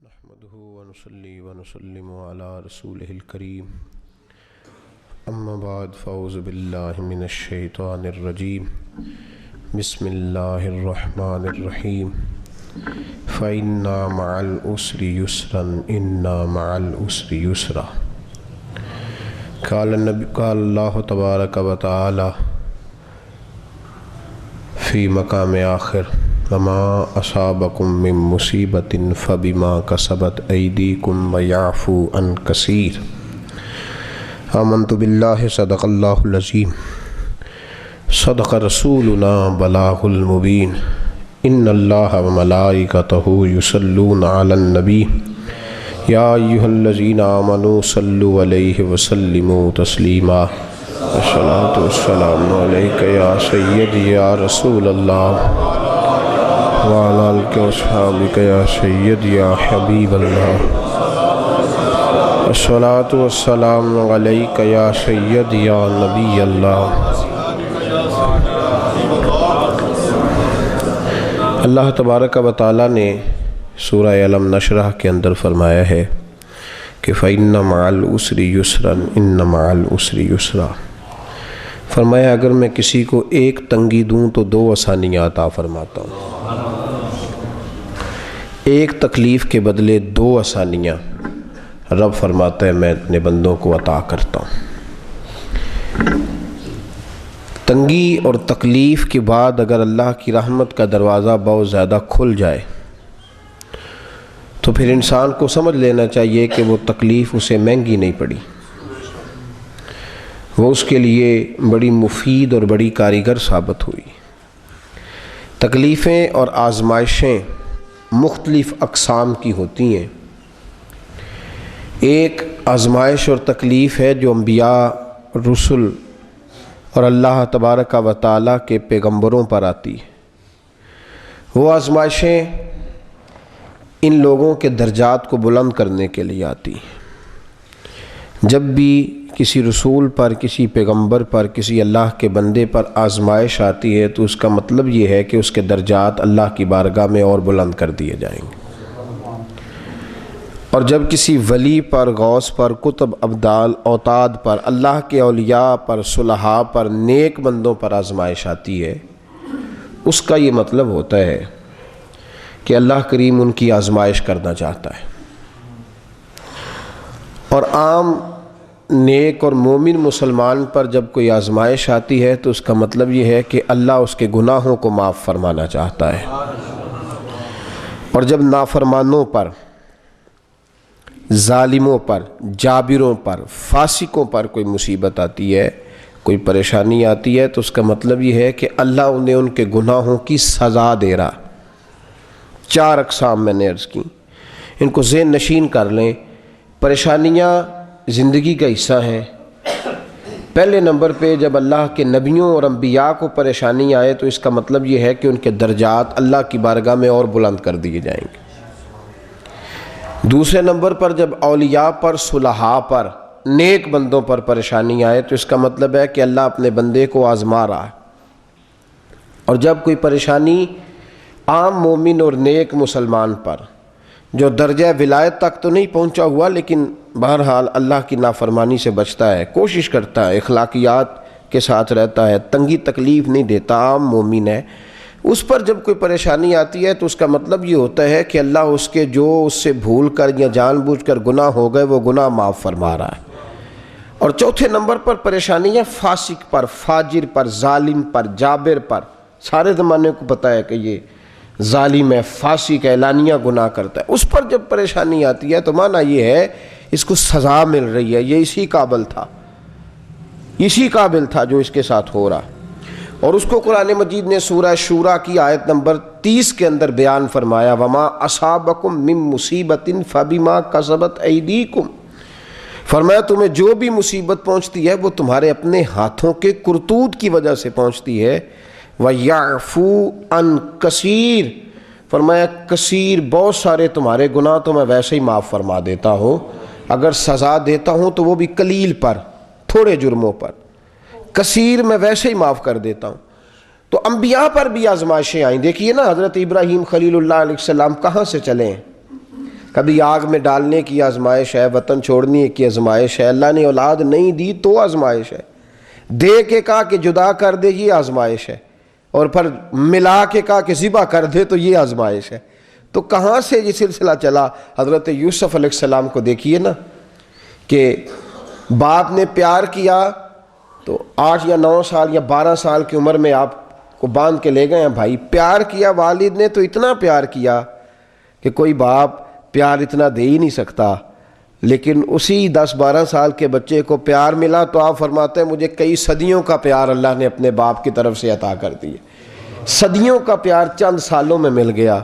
نحمده ونصلي ونسلم على رسوله الكريم اما بعد فاعوذ باللہ من الشیطان الرجیم بسم اللہ الرحمن الرحیم فإنا مع العسر يسرا إنا مع العسر يسرا قال اللہ تبارک و تعالی فی مقام آخر وما اصابکم من مصیبت فبما کسبت ایدیکم ویعفو عن کثیر آمنت باللہ صدق اللہ العظیم صدق رسولنا بلاغ المبین ان اللہ وملائکتہ یصلون علی النبی یا ایہا الذین آمنوا صلوا علیہ وسلموا تسلیما الصلاۃ والسلام علیک یا سیدی یا رسول اللہ وعلی آلک واصحابک یا سید یا حبیب اللہ الصلاۃ والسلام علیک یا سید یا نبی اللہ۔ اللہ تبارک و تعالی نے سورہ علم نشرح کے اندر فرمایا ہے کہ فإن مع العسر یسرا ان مع العسر یسرا، فرمایا اگر میں کسی کو ایک تنگی دوں تو دو آسانیاں عطا فرماتا ہوں، ایک تکلیف کے بدلے دو آسانیاں رب فرماتا ہے میں اپنے بندوں کو عطا کرتا ہوں۔ تنگی اور تکلیف کے بعد اگر اللہ کی رحمت کا دروازہ بہت زیادہ کھل جائے تو پھر انسان کو سمجھ لینا چاہیے کہ وہ تکلیف اسے مہنگی نہیں پڑی، وہ اس کے لیے بڑی مفید اور بڑی کارگر ثابت ہوئی۔ تکلیفیں اور آزمائشیں مختلف اقسام کی ہوتی ہیں۔ ایک آزمائش اور تکلیف ہے جو انبیاء، رسل اور اللہ تبارک و تعالیٰ کے پیغمبروں پر آتی ہے۔ وہ آزمائشیں ان لوگوں کے درجات کو بلند کرنے کے لیے آتی ہیں۔ جب بھی کسی رسول پر، کسی پیغمبر پر، کسی اللہ کے بندے پر آزمائش آتی ہے تو اس کا مطلب یہ ہے کہ اس کے درجات اللہ کی بارگاہ میں اور بلند کر دیے جائیں گے۔ اور جب کسی ولی پر، غوث پر، کتب، ابدال، اوتاد پر، اللہ کے اولیاء پر، صلحاء پر، نیک بندوں پر آزمائش آتی ہے، اس کا یہ مطلب ہوتا ہے کہ اللہ کریم ان کی آزمائش کرنا چاہتا ہے۔ اور عام نیک اور مومن مسلمان پر جب کوئی آزمائش آتی ہے تو اس کا مطلب یہ ہے کہ اللہ اس کے گناہوں کو معاف فرمانا چاہتا ہے۔ اور جب نافرمانوں پر، ظالموں پر، جابروں پر، فاسقوں پر کوئی مصیبت آتی ہے، کوئی پریشانی آتی ہے تو اس کا مطلب یہ ہے کہ اللہ انہیں ان کے گناہوں کی سزا دے رہا۔ چار اقسام میں نے عرض کی، ان کو ذہن نشین کر لیں۔ پریشانیاں زندگی کا حصہ ہیں۔ پہلے نمبر پہ جب اللہ کے نبیوں اور انبیاء کو پریشانی آئے تو اس کا مطلب یہ ہے کہ ان کے درجات اللہ کی بارگاہ میں اور بلند کر دیے جائیں گے۔ دوسرے نمبر پر جب اولیاء پر، صلحاء پر، نیک بندوں پر پریشانی آئے تو اس کا مطلب ہے کہ اللہ اپنے بندے کو آزما رہا ہے۔ اور جب کوئی پریشانی عام مومن اور نیک مسلمان پر جو درجہ ولایت تک تو نہیں پہنچا ہوا لیکن بہرحال اللہ کی نافرمانی سے بچتا ہے، کوشش کرتا ہے، اخلاقیات کے ساتھ رہتا ہے، تنگی تکلیف نہیں دیتا، عام مومن ہے، اس پر جب کوئی پریشانی آتی ہے تو اس کا مطلب یہ ہوتا ہے کہ اللہ اس کے جو اس سے بھول کر یا جان بوجھ کر گناہ ہو گئے وہ گناہ معاف فرما رہا ہے۔ اور چوتھے نمبر پر پریشانیاں فاسق پر، فاجر پر، ظالم پر، جابر پر۔ سارے زمانے کو پتہ ہے کہ یہ ظالم ہے، فاسق ہے، اعلانیہ گناہ کرتا ہے۔ اس پر جب پریشانی آتی ہے تو معنی یہ ہے اس کو سزا مل رہی ہے، یہ اسی قابل تھا جو اس کے ساتھ ہو رہا۔ اور اس کو قرآن مجید نے سورہ شورى کی آیت نمبر 30 کے اندر بیان فرمایا، وما اصابکم من مصیبت فبما کسبت ایدیکم، فرمایا تمہیں جو بھی مصیبت پہنچتی ہے وہ تمہارے اپنے ہاتھوں کے کرتوت کی وجہ سے پہنچتی ہے۔ وَيَعْفُو عَنْ كَثِيرٍ، فرمایا کثیر بہت سارے تمہارے گناہ تو میں ویسے ہی معاف فرما دیتا ہوں، اگر سزا دیتا ہوں تو وہ بھی قلیل پر، تھوڑے جرموں پر، کثیر میں ویسے ہی معاف کر دیتا ہوں۔ تو انبیاء پر بھی آزمائشیں آئیں۔ دیکھیے نا حضرت ابراہیم خلیل اللہ علیہ السلام کہاں سے چلے ہیں؟ کبھی آگ میں ڈالنے کی آزمائش ہے، وطن چھوڑنے کی آزمائش ہے، اللہ نے اولاد نہیں دی تو آزمائش ہے، دے کے کہا کہ جدا کر دے یہ آزمائش ہے، اور پھر ملا کے کہا کہ ذبح کر دے تو یہ آزمائش ہے۔ تو کہاں سے یہ سلسلہ چلا؟ حضرت یوسف علیہ السلام کو دیکھیے نا کہ باپ نے پیار کیا تو 8 یا 9 سال یا 12 سال کی عمر میں آپ کو باندھ کے لے گئے ہیں بھائی، پیار کیا والد نے تو اتنا پیار کیا کہ کوئی باپ پیار اتنا دے ہی نہیں سکتا، لیکن اسی 10-12 سال کے بچے کو پیار ملا تو آپ فرماتے ہیں مجھے کئی صدیوں کا پیار اللہ نے اپنے باپ کی طرف سے عطا کر دی۔ صدیوں کا پیار چند سالوں میں مل گیا،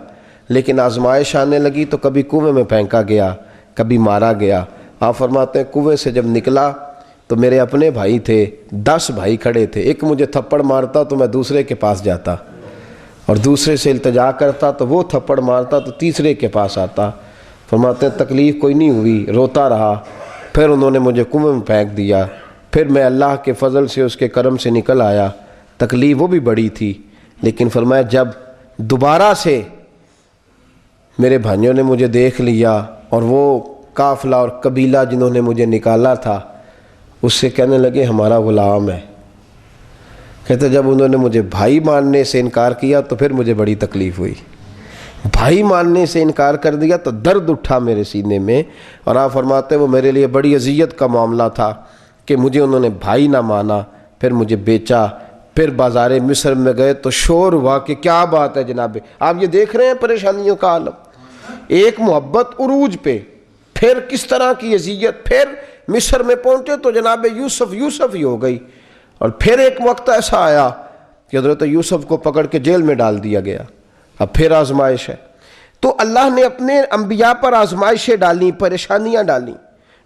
لیکن آزمائش آنے لگی تو کبھی کنویں میں پھینکا گیا، کبھی مارا گیا۔ آپ فرماتے ہیں کنویں سے جب نکلا تو میرے اپنے بھائی تھے، 10 بھائی کھڑے تھے، ایک مجھے تھپڑ مارتا تو میں دوسرے کے پاس جاتا، اور دوسرے سے التجا کرتا تو وہ تھپڑ مارتا تو تیسرے کے پاس آتا۔ فرماتے ہیں تکلیف کوئی نہیں ہوئی، روتا رہا، پھر انہوں نے مجھے کنویں میں پھینک دیا، پھر میں اللہ کے فضل سے اس کے کرم سے نکل آیا۔ تکلیف وہ بھی بڑی تھی، لیکن فرمایا جب دوبارہ سے میرے بھائیوں نے مجھے دیکھ لیا اور وہ قافلہ اور قبیلہ جنہوں نے مجھے نکالا تھا اس سے کہنے لگے ہمارا غلام ہے۔ کہتے جب انہوں نے مجھے بھائی ماننے سے انکار کیا تو پھر مجھے بڑی تکلیف ہوئی، بھائی ماننے سے انکار کر دیا تو درد اٹھا میرے سینے میں، اور آپ فرماتے وہ میرے لیے بڑی اذیت کا معاملہ تھا کہ مجھے انہوں نے بھائی نہ مانا، پھر مجھے بیچا، پھر بازار مصر میں گئے تو شور ہوا کہ کیا بات ہے جناب، آپ یہ دیکھ رہے ہیں پریشانیوں کا عالم، ایک محبت عروج پہ، پھر کس طرح کی اذیت، پھر مصر میں پہنچے تو جناب یوسف یوسف ہی ہو گئی، اور پھر ایک وقت ایسا آیا کہ حضرت یوسف کو پکڑ کے جیل میں ڈال دیا گیا، اب پھر آزمائش ہے۔ تو اللہ نے اپنے انبیاء پر آزمائشیں ڈالیں، پریشانیاں ڈالیں۔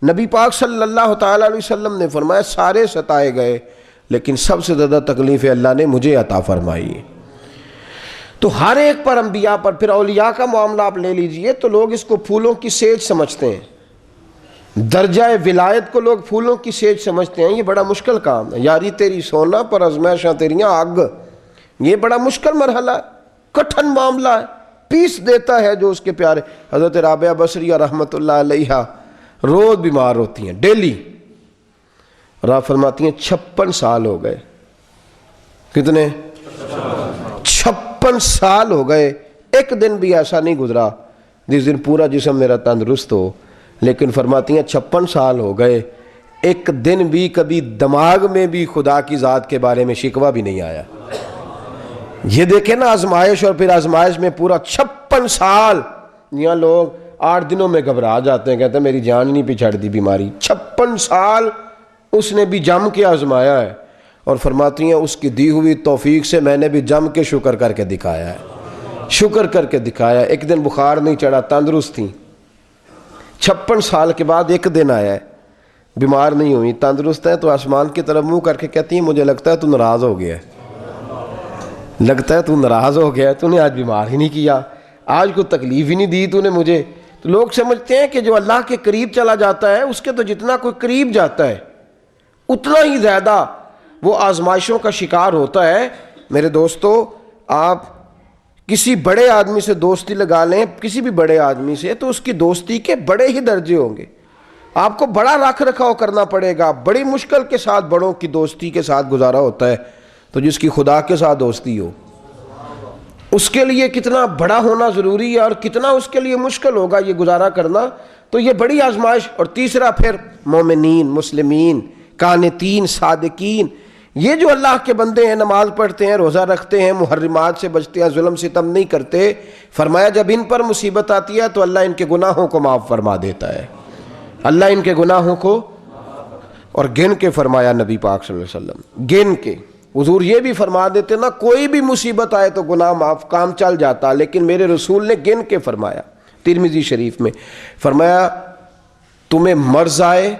نبی پاک صلی اللہ تعالیٰ علیہ وسلم نے فرمایا سارے ستائے گئے لیکن سب سے زیادہ تکلیفیں اللہ نے مجھے عطا فرمائی۔ تو ہر ایک پر انبیاء پر، پھر اولیاء کا معاملہ آپ لے لیجئے تو لوگ اس کو پھولوں کی سیج سمجھتے ہیں، درجہ ولایت کو لوگ پھولوں کی سیج سمجھتے ہیں، یہ بڑا مشکل کام ہے، یاری تیری سونا پر ازمائشاں تیریاں آگ، یہ بڑا مشکل مرحلہ ہے، کٹھن معاملہ ہے، پیس دیتا ہے جو اس کے پیارے۔ حضرت رابعہ بصریہ رحمۃ اللہ علیہا روز بیمار ہوتی ہیں ڈیلی، اور آپ فرماتی ہیں 56 سال ہو گئے، کتنے؟ 56 سال ہو گئے، ایک دن بھی ایسا نہیں گزرا جس دن پورا جسم میرا تندرست ہو، لیکن فرماتی ہیں 56 سال ہو گئے، ایک دن بھی کبھی دماغ میں بھی خدا کی ذات کے بارے میں شکوہ بھی نہیں آیا۔ یہ دیکھیں نا آزمائش، اور پھر آزمائش میں پورا 56 سال، یہاں لوگ 8 دنوں میں گھبرا جاتے ہیں، کہتے ہیں میری جان نہیں پچھاڑ دی بیماری، 56 سال اس نے بھی جم کے آزمایا ہے، اور فرماتی ہیں اس کی دی ہوئی توفیق سے میں نے بھی جم کے شکر کر کے دکھایا ہے، شکر کر کے دکھایا، ایک دن بخار نہیں چڑھا، تندرست تھیں، 56 سال کے بعد ایک دن آیا ہے، بیمار نہیں ہوئی، تندرست ہے، تو آسمان کی طرف منہ کر کے کہتی ہیں مجھے لگتا ہے تو ناراض ہو گیا ہے، لگتا ہے تو ناراض ہو گیا ہے، تو نے آج بیمار ہی نہیں کیا، آج کوئی تکلیف ہی نہیں دی تو نے مجھے۔ تو لوگ سمجھتے ہیں کہ جو اللہ کے قریب چلا جاتا ہے اس کے تو جتنا کوئی قریب جاتا ہے اتنا ہی زیادہ وہ آزمائشوں کا شکار ہوتا ہے۔ میرے دوستو، آپ کسی بڑے آدمی سے دوستی لگا لیں، کسی بھی بڑے آدمی سے، تو اس کی دوستی کے بڑے ہی درجے ہوں گے، آپ کو بڑا رکھ رکھاؤ کرنا پڑے گا، بڑی مشکل کے ساتھ بڑوں کی دوستی کے ساتھ گزارا ہوتا ہے، تو جس کی خدا کے ساتھ دوستی ہو اس کے لیے کتنا بڑا ہونا ضروری ہے اور کتنا اس کے لیے مشکل ہوگا یہ گزارا کرنا۔ تو یہ بڑی آزمائش۔ اور تیسرا پھر مومنین، مسلمین، قانتین، صادقین، یہ جو اللہ کے بندے ہیں، نماز پڑھتے ہیں، روزہ رکھتے ہیں، محرمات سے بچتے ہیں، ظلم ستم نہیں کرتے، فرمایا جب ان پر مصیبت آتی ہے تو اللہ ان کے گناہوں کو معاف فرما دیتا ہے، اللہ ان کے گناہوں کو، اور گن کے فرمایا نبی پاک صلی اللہ علیہ وسلم، گن کے۔ حضور یہ بھی فرما دیتے نا کوئی بھی مصیبت آئے تو گناہ معاف، کام چل جاتا، لیکن میرے رسول نے گن کے فرمایا، ترمذی شریف میں فرمایا تمہیں مرض آئے،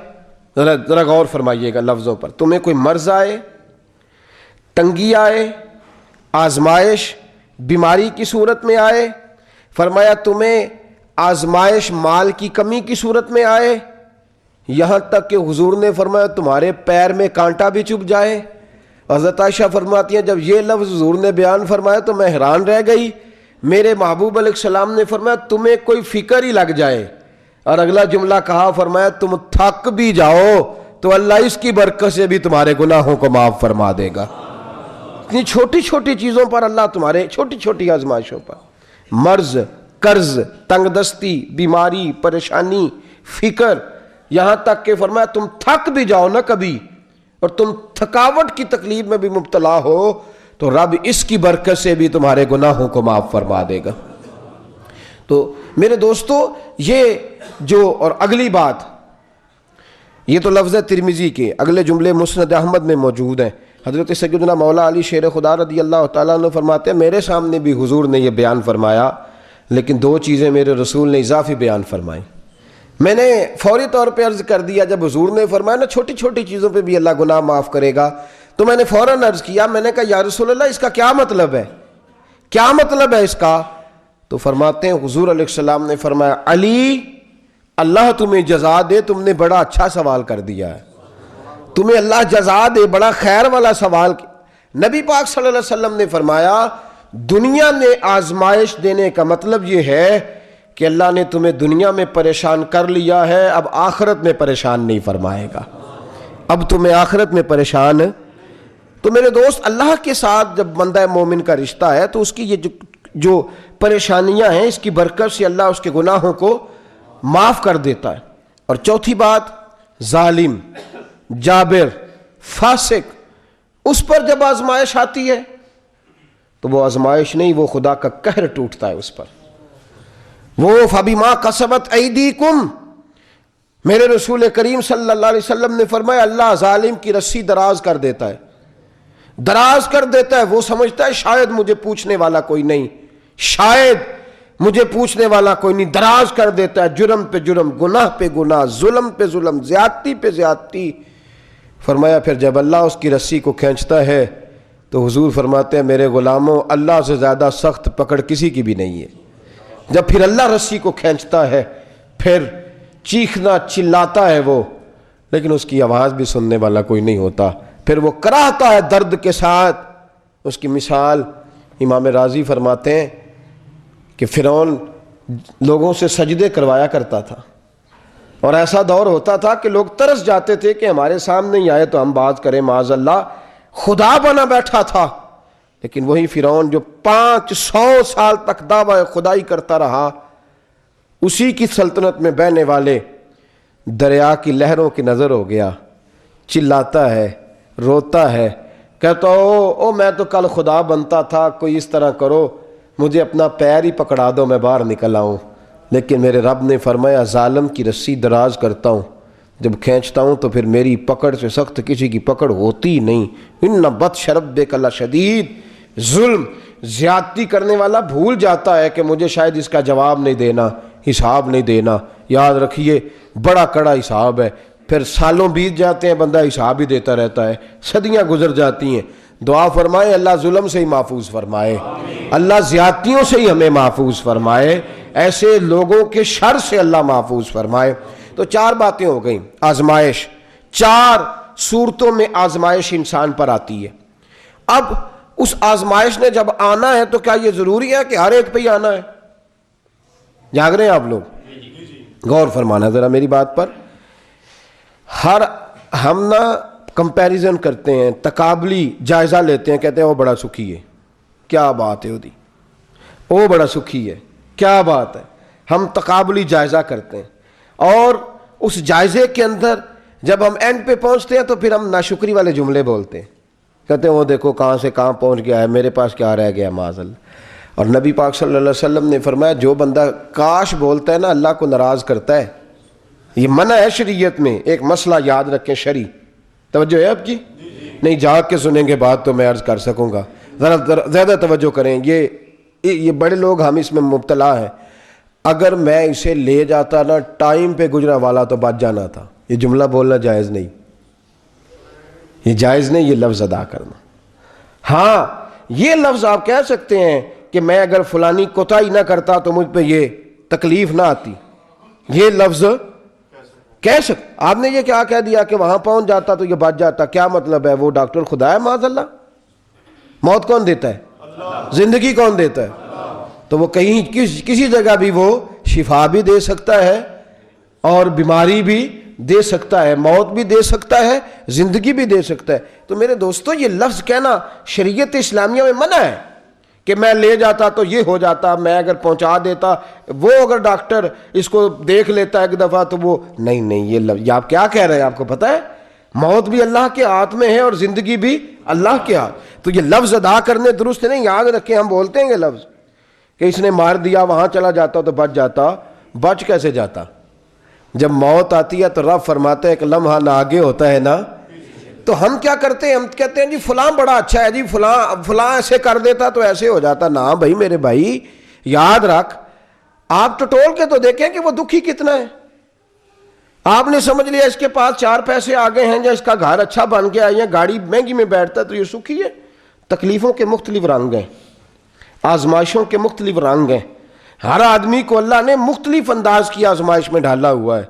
ذرا غور فرمائیے گا لفظوں پر، تمہیں کوئی مرض آئے، تنگی آئے، آزمائش بیماری کی صورت میں آئے، فرمایا تمہیں آزمائش مال کی کمی کی صورت میں آئے، یہاں تک کہ حضور نے فرمایا تمہارے پیر میں کانٹا بھی چبھ جائے۔ حضرت عائشہ فرماتی ہیں جب یہ لفظ حضور نے بیان فرمایا تو میں حیران رہ گئی، میرے محبوب علیہ السلام نے فرمایا تمہیں کوئی فکر ہی لگ جائے، اور اگلا جملہ کہا، فرمایا تم تھک بھی جاؤ تو اللہ اس کی برکت سے بھی تمہارے گناہوں کو معاف فرما دے گا۔ اتنی چھوٹی چھوٹی چیزوں پر اللہ تمہارے، چھوٹی چھوٹی آزمائشوں پر، مرض، قرض، تنگ دستی، بیماری، پریشانی، فکر، یہاں تک کہ فرمایا تم تھک بھی جاؤ نا کبھی، اور تم تھکاوٹ کی تکلیف میں بھی مبتلا ہو تو رب اس کی برکت سے بھی تمہارے گناہوں کو معاف فرما دے گا۔ تو میرے دوستو یہ جو، اور اگلی بات، یہ تو لفظ ہے ترمذی کے، اگلے جملے مسند احمد میں موجود ہیں۔ حضرت سیدنا مولا علی شیر خدا رضی اللہ تعالیٰ عنہ فرماتے ہیں میرے سامنے بھی حضور نے یہ بیان فرمایا، لیکن دو چیزیں میرے رسول نے اضافی بیان فرمائیں۔ میں نے فوری طور پہ عرض کر دیا، جب حضور نے فرمایا نا چھوٹی چھوٹی چیزوں پہ بھی اللہ گناہ معاف کرے گا، تو میں نے فوراً عرض کیا، میں نے کہا یا رسول اللہ اس کا کیا مطلب ہے، کیا مطلب ہے اس کا؟ تو فرماتے ہیں حضور علیہ السلام نے فرمایا علی اللہ تمہیں جزا دے، تم نے بڑا اچھا سوال کر دیا ہے، تمہیں اللہ جزا دے، بڑا خیر والا سوال۔ نبی پاک صلی اللہ علیہ وسلم نے فرمایا دنیا میں آزمائش دینے کا مطلب یہ ہے کہ اللہ نے تمہیں دنیا میں پریشان کر لیا ہے، اب آخرت میں پریشان نہیں فرمائے گا، اب تمہیں آخرت میں پریشان۔ تو میرے دوست اللہ کے ساتھ جب بندہ مومن کا رشتہ ہے تو اس کی یہ جو پریشانیاں ہیں اس کی برکت سے اللہ اس کے گناہوں کو معاف کر دیتا ہے۔ اور چوتھی بات، ظالم، جابر، فاسق، اس پر جب آزمائش آتی ہے تو وہ آزمائش نہیں، وہ خدا کا قہر ٹوٹتا ہے اس پر۔ وہ فَبِمَا قَسَبَتْ أَيْدِيكُمْ، میرے رسول کریم صلی اللہ علیہ وسلم نے فرمایا اللہ ظالم کی رسی دراز کر دیتا ہے، دراز کر دیتا ہے۔ وہ سمجھتا ہے شاید مجھے پوچھنے والا کوئی نہیں، شاید مجھے پوچھنے والا کوئی نہیں، دراز کر دیتا ہے، جرم پہ جرم، گناہ پہ گناہ، ظلم پہ ظلم، زیادتی پہ زیادتی۔ فرمایا پھر جب اللہ اس کی رسی کو کھینچتا ہے تو حضور فرماتے ہیں میرے غلاموں اللہ سے زیادہ سخت پکڑ کسی کی بھی نہیں ہے۔ جب پھر اللہ رسی کو کھینچتا ہے پھر چیخنا چلاتا ہے وہ، لیکن اس کی آواز بھی سننے والا کوئی نہیں ہوتا، پھر وہ کراہتا ہے درد کے ساتھ۔ اس کی مثال امام راضی فرماتے ہیں کہ فرعون لوگوں سے سجدے کروایا کرتا تھا، اور ایسا دور ہوتا تھا کہ لوگ ترس جاتے تھے کہ ہمارے سامنے ہی آئے تو ہم بات کریں، معاذ اللہ خدا بنا بیٹھا تھا۔ لیکن وہی فرعون جو 500 سال تک دعویٰ خدائی کرتا رہا، اسی کی سلطنت میں بہنے والے دریا کی لہروں کی نظر ہو گیا، چلاتا ہے، روتا ہے، کہتا او میں تو کل خدا بنتا تھا، کوئی اس طرح کرو، مجھے اپنا پیر ہی پکڑا دو میں باہر نکل آؤں۔ لیکن میرے رب نے فرمایا ظالم کی رسی دراز کرتا ہوں، جب کھینچتا ہوں تو پھر میری پکڑ سے سخت کسی کی پکڑ ہوتی نہیں۔ ان بطش ربک لشدید، ظلم زیادتی کرنے والا بھول جاتا ہے کہ مجھے شاید اس کا جواب نہیں دینا، حساب نہیں دینا۔ یاد رکھیے بڑا کڑا حساب ہے، پھر سالوں بیت جاتے ہیں بندہ حساب ہی دیتا رہتا ہے، صدیاں گزر جاتی ہیں۔ دعا فرمائے اللہ ظلم سے ہی محفوظ فرمائے، اللہ زیادتیوں سے ہی ہمیں محفوظ فرمائے، ایسے لوگوں کے شر سے اللہ محفوظ فرمائے۔ تو 4 باتیں ہو گئیں، آزمائش، 4 صورتوں میں آزمائش انسان پر آتی ہے۔ اب اس آزمائش نے جب آنا ہے تو کیا یہ ضروری ہے کہ ہر ایک پہ ہی آنا ہے؟ جاگ رہے ہیں آپ لوگ؟ غور فرمانا ذرا میری بات پر۔ ہم نا کمپیریزن کرتے ہیں، تقابلی جائزہ لیتے ہیں، کہتے ہیں وہ بڑا سکھی ہے، کیا بات ہے وہ بڑا سکھی ہے، کیا بات ہے۔ ہم تقابلی جائزہ کرتے ہیں، اور اس جائزے کے اندر جب ہم اینڈ پہ پہنچتے ہیں تو پھر ہم ناشکری والے جملے بولتے ہیں، کہتے ہیں وہ دیکھو کہاں سے کہاں پہنچ گیا ہے، میرے پاس کیا رہ گیا معاذ اللہ۔ اور نبی پاک صلی اللہ علیہ وسلم نے فرمایا جو بندہ کاش بولتا ہے نا اللہ کو ناراض کرتا ہے۔ یہ منع ہے شریعت میں۔ ایک مسئلہ یاد رکھیں شرعی، توجہ ہے آپ کی؟ نہیں جاگ کے سنیں گے بات تو میں عرض کر سکوں گا، ذرا زیادہ توجہ کریں۔ یہ بڑے لوگ ہم اس میں مبتلا ہیں۔ اگر میں اسے لے جاتا نا ٹائم پہ گزرا والا تو بچ جانا تھا۔ یہ جملہ بولنا جائز نہیں، یہ جائز نہیں یہ لفظ ادا کرنا۔ ہاں یہ لفظ آپ کہہ سکتے ہیں کہ میں اگر فلانی کوتاہی نہ کرتا تو مجھ پہ یہ تکلیف نہ آتی، یہ لفظ کہہ سکتے۔ آپ نے یہ کیا کہہ دیا کہ وہاں پہنچ جاتا تو یہ بچ جاتا، کیا مطلب ہے؟ وہ ڈاکٹر خدا ہے معاذ اللہ؟ موت کون دیتا ہے؟ زندگی کون دیتا ہے؟ تو وہ کہیں کسی جگہ بھی وہ شفا بھی دے سکتا ہے اور بیماری بھی دے سکتا ہے، موت بھی دے سکتا ہے، زندگی بھی دے سکتا ہے۔ تو میرے دوستو یہ لفظ کہنا شریعت اسلامیہ میں منع ہے کہ میں لے جاتا تو یہ ہو جاتا، میں اگر پہنچا دیتا، وہ اگر ڈاکٹر اس کو دیکھ لیتا ایک دفعہ تو وہ نہیں، یہ لفظ یہ آپ کیا کہہ رہے ہیں؟ آپ کو پتہ ہے موت بھی اللہ کے ہاتھ میں ہے اور زندگی بھی اللہ کے ہاتھ۔ تو یہ لفظ ادا کرنے درست نہیں، یاد رکھیں ہم بولتے ہیں یہ لفظ کہ اس نے مار دیا، وہاں چلا جاتا تو بچ جاتا، بچ کیسے جاتا؟ جب موت آتی ہے تو رب فرماتا ہے ایک لمحہ نہ آگے ہوتا ہے نا۔ تو ہم کیا کرتے ہیں؟ ہم کہتے ہیں جی فلاں بڑا اچھا ہے، جی فلاں ایسے کر دیتا تو ایسے ہو جاتا۔ نہ بھائی میرے بھائی، یاد رکھ، آپ ٹٹول کے تو دیکھیں کہ وہ دکھی کتنا ہے۔ آپ نے سمجھ لیا اس کے پاس 4 پیسے آ گئے ہیں یا اس کا گھر اچھا بن گیا یا گاڑی مہنگی میں بیٹھتا ہے تو یہ سکھی ہے۔ تکلیفوں کے مختلف رنگ ہیں، آزمائشوں کے مختلف رنگ ہیں، ہر آدمی کو اللہ نے مختلف انداز کی آزمائش میں ڈالا ہوا ہے۔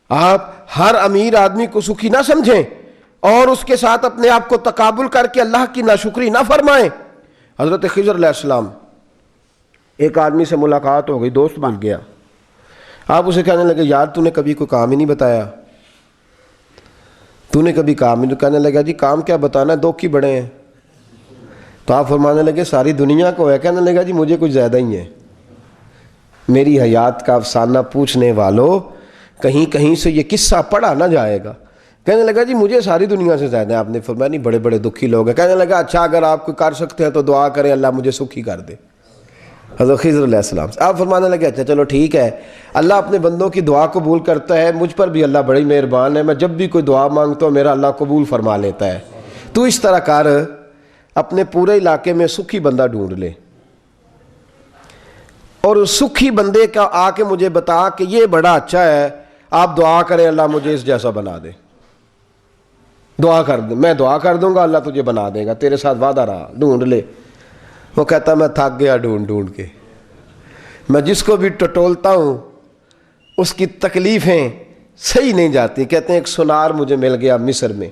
آپ ہر امیر آدمی کو سکھی نہ سمجھیں اور اس کے ساتھ اپنے آپ کو تقابل کر کے اللہ کی ناشکری نہ فرمائیں۔ حضرت خضر علیہ السلام، ایک آدمی سے ملاقات ہو گئی، دوست بن گیا۔ آپ اسے کہنے لگے یار تو نے کبھی کوئی کام ہی نہیں بتایا، تو نے کبھی کام ہی نہیں۔ کہنے لگا جی کام کیا بتانا ہے، 2 کی بڑے ہیں۔ تو آپ فرمانے لگے ساری دنیا کو ہے۔ کہنے لگا جی مجھے کچھ زیادہ ہی ہے۔ میری حیات کا افسانہ پوچھنے والوں، کہیں سے یہ قصہ پڑھا نہ جائے گا۔ کہنے لگا جی مجھے ساری دنیا سے زیادہ ہے۔ آپ نے فرمایا نہیں، بڑے بڑے دکھی لوگ ہیں۔ کہنے لگا اچھا اگر آپ کوئی کر سکتے ہیں تو دعا کریں اللہ مجھے سکھی کر دے۔ حضرت خضر علیہ السلام آپ فرمانے لگے اچھا چلو ٹھیک ہے، اللہ اپنے بندوں کی دعا قبول کرتا ہے، مجھ پر بھی اللہ بڑی مہربان ہے، میں جب بھی کوئی دعا مانگتا ہوں میرا اللہ قبول فرما لیتا ہے۔ تو اس طرح کر، اپنے پورے علاقے میں سکھی بندہ ڈھونڈ لے اور اس سکھی بندے کا آ کے مجھے بتا کہ یہ بڑا اچھا ہے، آپ دعا کریں اللہ مجھے اس جیسا بنا دے۔ دعا کر دیں، میں دعا کر دوں گا اللہ تجھے بنا دے گا، تیرے ساتھ وعدہ رہا، ڈھونڈ لے۔ وہ کہتا میں تھک گیا ڈھونڈ کے، میں جس کو بھی ٹٹولتا ہوں اس کی تکلیفیں صحیح نہیں جاتی۔ کہتے ہیں ایک سونار مجھے مل گیا مصر میں،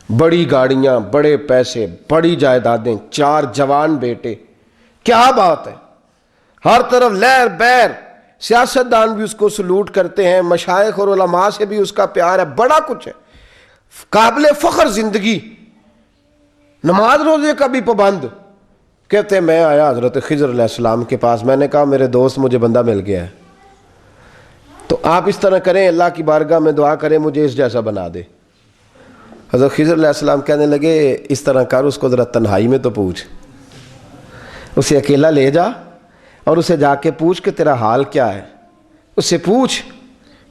بڑی گاڑیاں، بڑے پیسے، بڑی جائیدادیں، 4 جوان بیٹے، کیا بات ہے، ہر طرف لہر بیر، سیاستدان بھی اس کو سلوٹ کرتے ہیں، مشائخ اور علماء سے بھی اس کا پیار ہے، بڑا کچھ ہے، قابل فخر زندگی، نماز روزے کا بھی پابند۔ کہتے ہیں میں آیا حضرت خضر علیہ السلام کے پاس، میں نے کہا میرے دوست مجھے بندہ مل گیا ہے، تو آپ اس طرح کریں اللہ کی بارگاہ میں دعا کریں مجھے اس جیسا بنا دے۔ حضرت خضر علیہ السلام کہنے لگے اس طرح کر، اس کو ذرا تنہائی میں تو پوچھ، اسے اکیلا لے جا اور اسے جا کے پوچھ کہ تیرا حال کیا ہے، اس سے پوچھ۔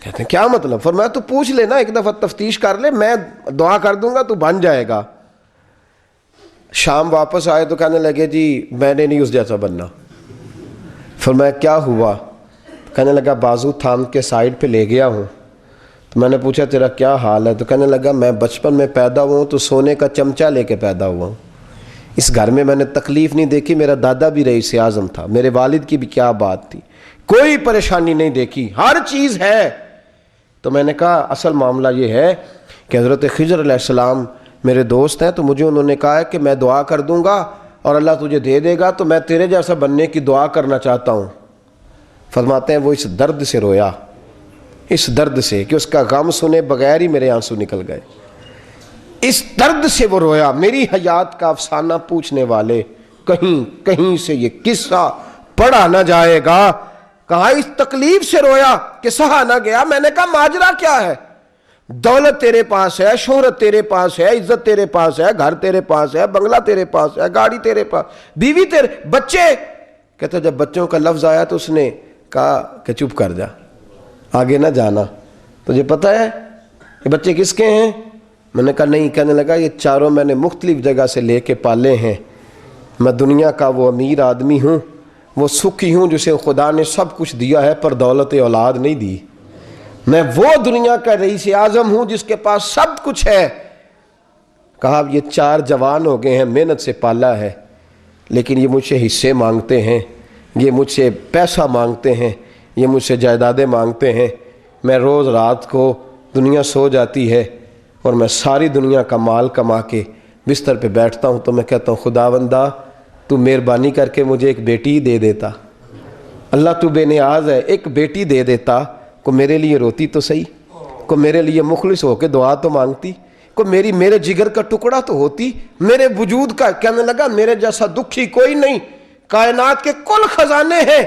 کہتے ہیں کیا مطلب؟ فرمایا تو پوچھ لے نا، ایک دفعہ تفتیش کر لے، میں دعا کر دوں گا تو بن جائے گا۔ شام واپس آئے تو کہنے لگے جی میں نے نہیں اس جیسا بننا۔ فرمایا کیا ہوا؟ کہنے لگا بازو تھام کے سائڈ پہ لے گیا ہوں، تو میں نے پوچھا تیرا کیا حال ہے؟ تو کہنے لگا میں بچپن میں پیدا ہوا ہوں تو سونے کا چمچہ لے کے پیدا ہوا ہوں، اس گھر میں نے تکلیف نہیں دیکھی، میرا دادا بھی رئیس اعظم تھا، میرے والد کی بھی کیا بات تھی، کوئی پریشانی نہیں دیکھی، ہر چیز ہے۔ تو میں نے کہا اصل معاملہ یہ ہے کہ حضرت خضر علیہ السلام میرے دوست ہیں، تو مجھے انہوں نے کہا ہے کہ میں دعا کر دوں گا اور اللہ تجھے دے دے گا، تو میں تیرے جیسا بننے کی دعا کرنا چاہتا ہوں۔ فرماتے ہیں وہ اس درد سے رویا، اس درد سے کہ اس کا غم سنے بغیر ہی میرے آنسو نکل گئے، اس درد سے وہ رویا۔ میری حیات کا افسانہ پوچھنے والے، کہیں سے یہ قصہ پڑھا نہ جائے گا۔ کہا اس تکلیف سے رویا کہ سہا نہ گیا۔ میں نے کہا ماجرا کیا ہے؟ دولت تیرے پاس ہے، شہرت تیرے پاس ہے، عزت تیرے پاس ہے، گھر تیرے پاس ہے، بنگلہ تیرے پاس ہے، گاڑی تیرے پاس، بیوی تیرے، بچے۔ کہتا جب بچوں کا لفظ آیا تو اس نے کہا کہ چپ کر جا، آگے نہ جانا، تجھے پتہ ہے یہ بچے کس کے ہیں؟ میں نے کہا نہیں۔ کہنے لگا یہ چاروں میں نے مختلف جگہ سے لے کے پالے ہیں، میں دنیا کا وہ امیر آدمی ہوں، وہ سکھی ہوں جسے خدا نے سب کچھ دیا ہے پر دولت اولاد نہیں دی، میں وہ دنیا کا رئیس اعظم ہوں جس کے پاس سب کچھ ہے۔ کہا یہ 4 جوان ہو گئے ہیں، محنت سے پالا ہے، لیکن یہ مجھ سے حصے مانگتے ہیں، یہ مجھ سے پیسہ مانگتے ہیں، یہ مجھ سے جائیدادیں مانگتے ہیں۔ میں روز رات کو دنیا سو جاتی ہے اور میں ساری دنیا کا مال کما کے بستر پہ بیٹھتا ہوں تو میں کہتا ہوں خداوندا تو مہربانی کر کے مجھے ایک بیٹی دے دیتا, اللہ تو بے نیاز ہے, ایک بیٹی دے دیتا, کو میرے لیے روتی تو صحیح, کو میرے لیے مخلص ہو کے دعا تو مانگتی, کو میرے جگر کا ٹکڑا تو ہوتی, میرے وجود کا. کہنے لگا میرے جیسا دکھی کوئی نہیں, کائنات کے کل خزانے ہیں,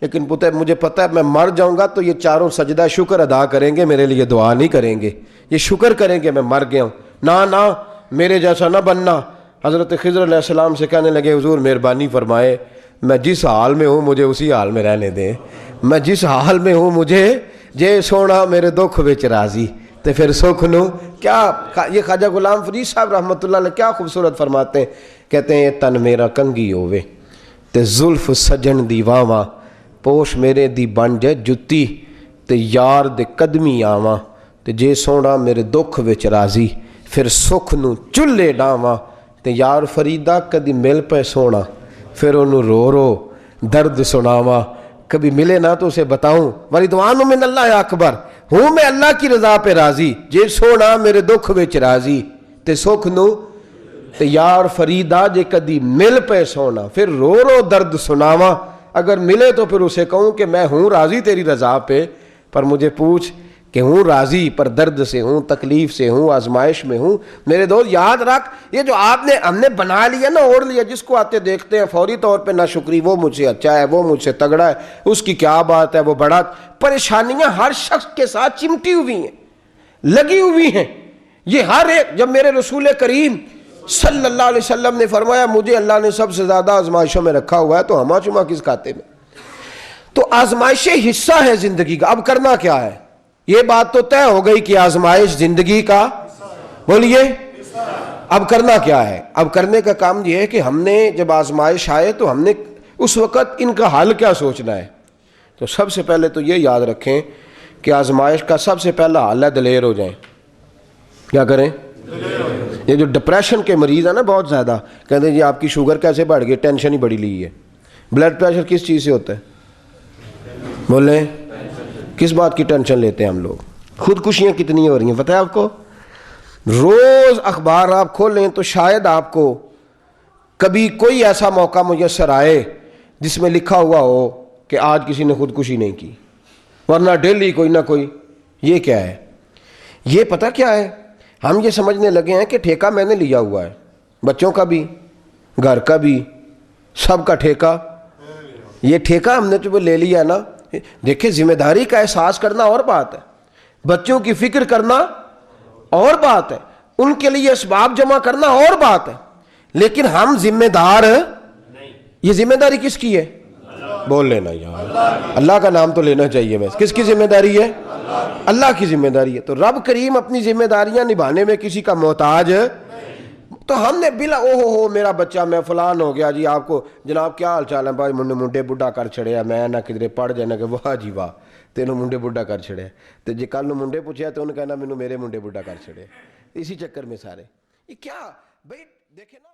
لیکن مجھے پتہ ہے میں مر جاؤں گا تو یہ چاروں سجدہ شکر ادا کریں گے, میرے لیے دعا نہیں کریں گے, یہ شکر کریں گے میں مر گیا ہوں. نہ میرے جیسا نہ بننا. حضرت خضر علیہ السلام سے کہنے لگے حضور مہربانی فرمائے, میں جس حال میں ہوں مجھے اسی حال میں رہنے دیں, میں جس حال میں ہوں مجھے جے سونا میرے دکھ وچ راضی تے پھر سکھ نو. کیا یہ خواجہ غلام فرید صاحب رحمۃ اللہ علیہ کیا خوبصورت فرماتے ہیں, کہتے ہیں تن میرا کنگھی ہووے تے زلف سجن دی واواں, پوش میرے دی بن جائے جتی تے یار دے قدمی آواں, تے جے سونا میرے دکھ وچ راضی پھر سکھ نو چلے ڈاواں, تے یار فریدہ کدی مل پے سونا پھر انہوں رو رو درد سناواں, کبھی ملے نہ تو اسے بتاؤں وردوان من اللہ اکبر, ہوں میں اللہ کی رضا پہ راضی, جے سونا میرے دکھ وچ راضی تے سکھ نو, تے یار فریدہ جے کدی مل پے سونا پھر رو رو درد سناواں. اگر ملے تو پھر اسے کہوں کہ میں ہوں راضی تیری رضا پہ, پر مجھے پوچھ کہ ہوں راضی پر درد سے ہوں, تکلیف سے ہوں, آزمائش میں ہوں. میرے دوست یاد رکھ, یہ جو ہم نے بنا لیا نا, اوڑھ لیا, جس کو آتے دیکھتے ہیں فوری طور پہ نہ شکری, وہ مجھ سے اچھا ہے, وہ مجھ سے تگڑا ہے, اس کی کیا بات ہے, وہ بڑا. پریشانیاں ہر شخص کے ساتھ چمٹی ہوئی ہیں, لگی ہوئی ہیں. یہ ہر ایک, جب میرے رسول کریم صلی اللہ علیہ وسلم نے فرمایا مجھے اللہ نے سب سے زیادہ آزمائشوں میں رکھا ہوا ہے, تو ہما چما کس کھاتے میں. تو آزمائشیں حصہ ہے زندگی کا. اب کرنا کیا ہے, یہ بات تو طے ہو گئی کہ آزمائش زندگی کا, بولیے اب کرنا کیا ہے. اب کرنے کا کام یہ ہے کہ ہم نے جب آزمائش آئے تو ہم نے اس وقت ان کا حل کیا سوچنا ہے. تو سب سے پہلے تو یہ یاد رکھیں کہ آزمائش کا سب سے پہلا حل ہے دلیر ہو جائیں. کیا کریں, یہ جو ڈپریشن کے مریض ہیں نا بہت زیادہ, کہتے ہیں جی آپ کی شوگر کیسے بڑھ گئی, ٹینشن ہی بڑی لی ہے. بلڈ پریشر کس چیز سے ہوتا ہے, بولیں کس بات کی ٹینشن لیتے ہیں ہم لوگ. خودکشیاں کتنی ہو رہی ہیں پتہ ہے آپ کو. روز اخبار آپ کھولیں تو شاید آپ کو کبھی کوئی ایسا موقع میسر آئے جس میں لکھا ہوا ہو کہ آج کسی نے خودکشی نہیں کی, ورنہ ڈیلی کوئی نہ کوئی. یہ کیا ہے, یہ پتہ کیا ہے, ہم یہ سمجھنے لگے ہیں کہ ٹھیکہ میں نے لیا ہوا ہے, بچوں کا بھی, گھر کا بھی, سب کا ٹھیکہ. یہ ٹھیکہ ہم نے جو لے لیا ہے نا, دیکھیں ذمہ داری کا احساس کرنا اور بات ہے, بچوں کی فکر کرنا اور بات ہے, ان کے لیے اسباب جمع کرنا اور بات ہے, لیکن ہم ذمہ دار. یہ ذمہ داری کس کی ہے, بول لینا یار, اللہ کا نام تو لینا چاہیے. بس کس کی ذمہ داری ہے, اللہ کی ذمہ داری ہے. تو رب کریم اپنی ذمہ داریاں نبھانے میں کسی کا محتاج. تو ہم نے بلا ہو میرا بچہ میں فلان ہو گیا جی, آپ کو جناب کیا حال چال ہے بھائی, منڈے بڈھا کر چھڑیا, میں نہ کدھر پڑھ جانا کہ واہ جی واہ تینوں منڈے بڈھا کر چھڑیا, تو جی کل منڈے پوچھا تو انہوں نے کہنا مینوں میرے منڈے بڈھا کر چھڑے. اسی چکر میں سارے یہ کیا بھائی دیکھیں نا.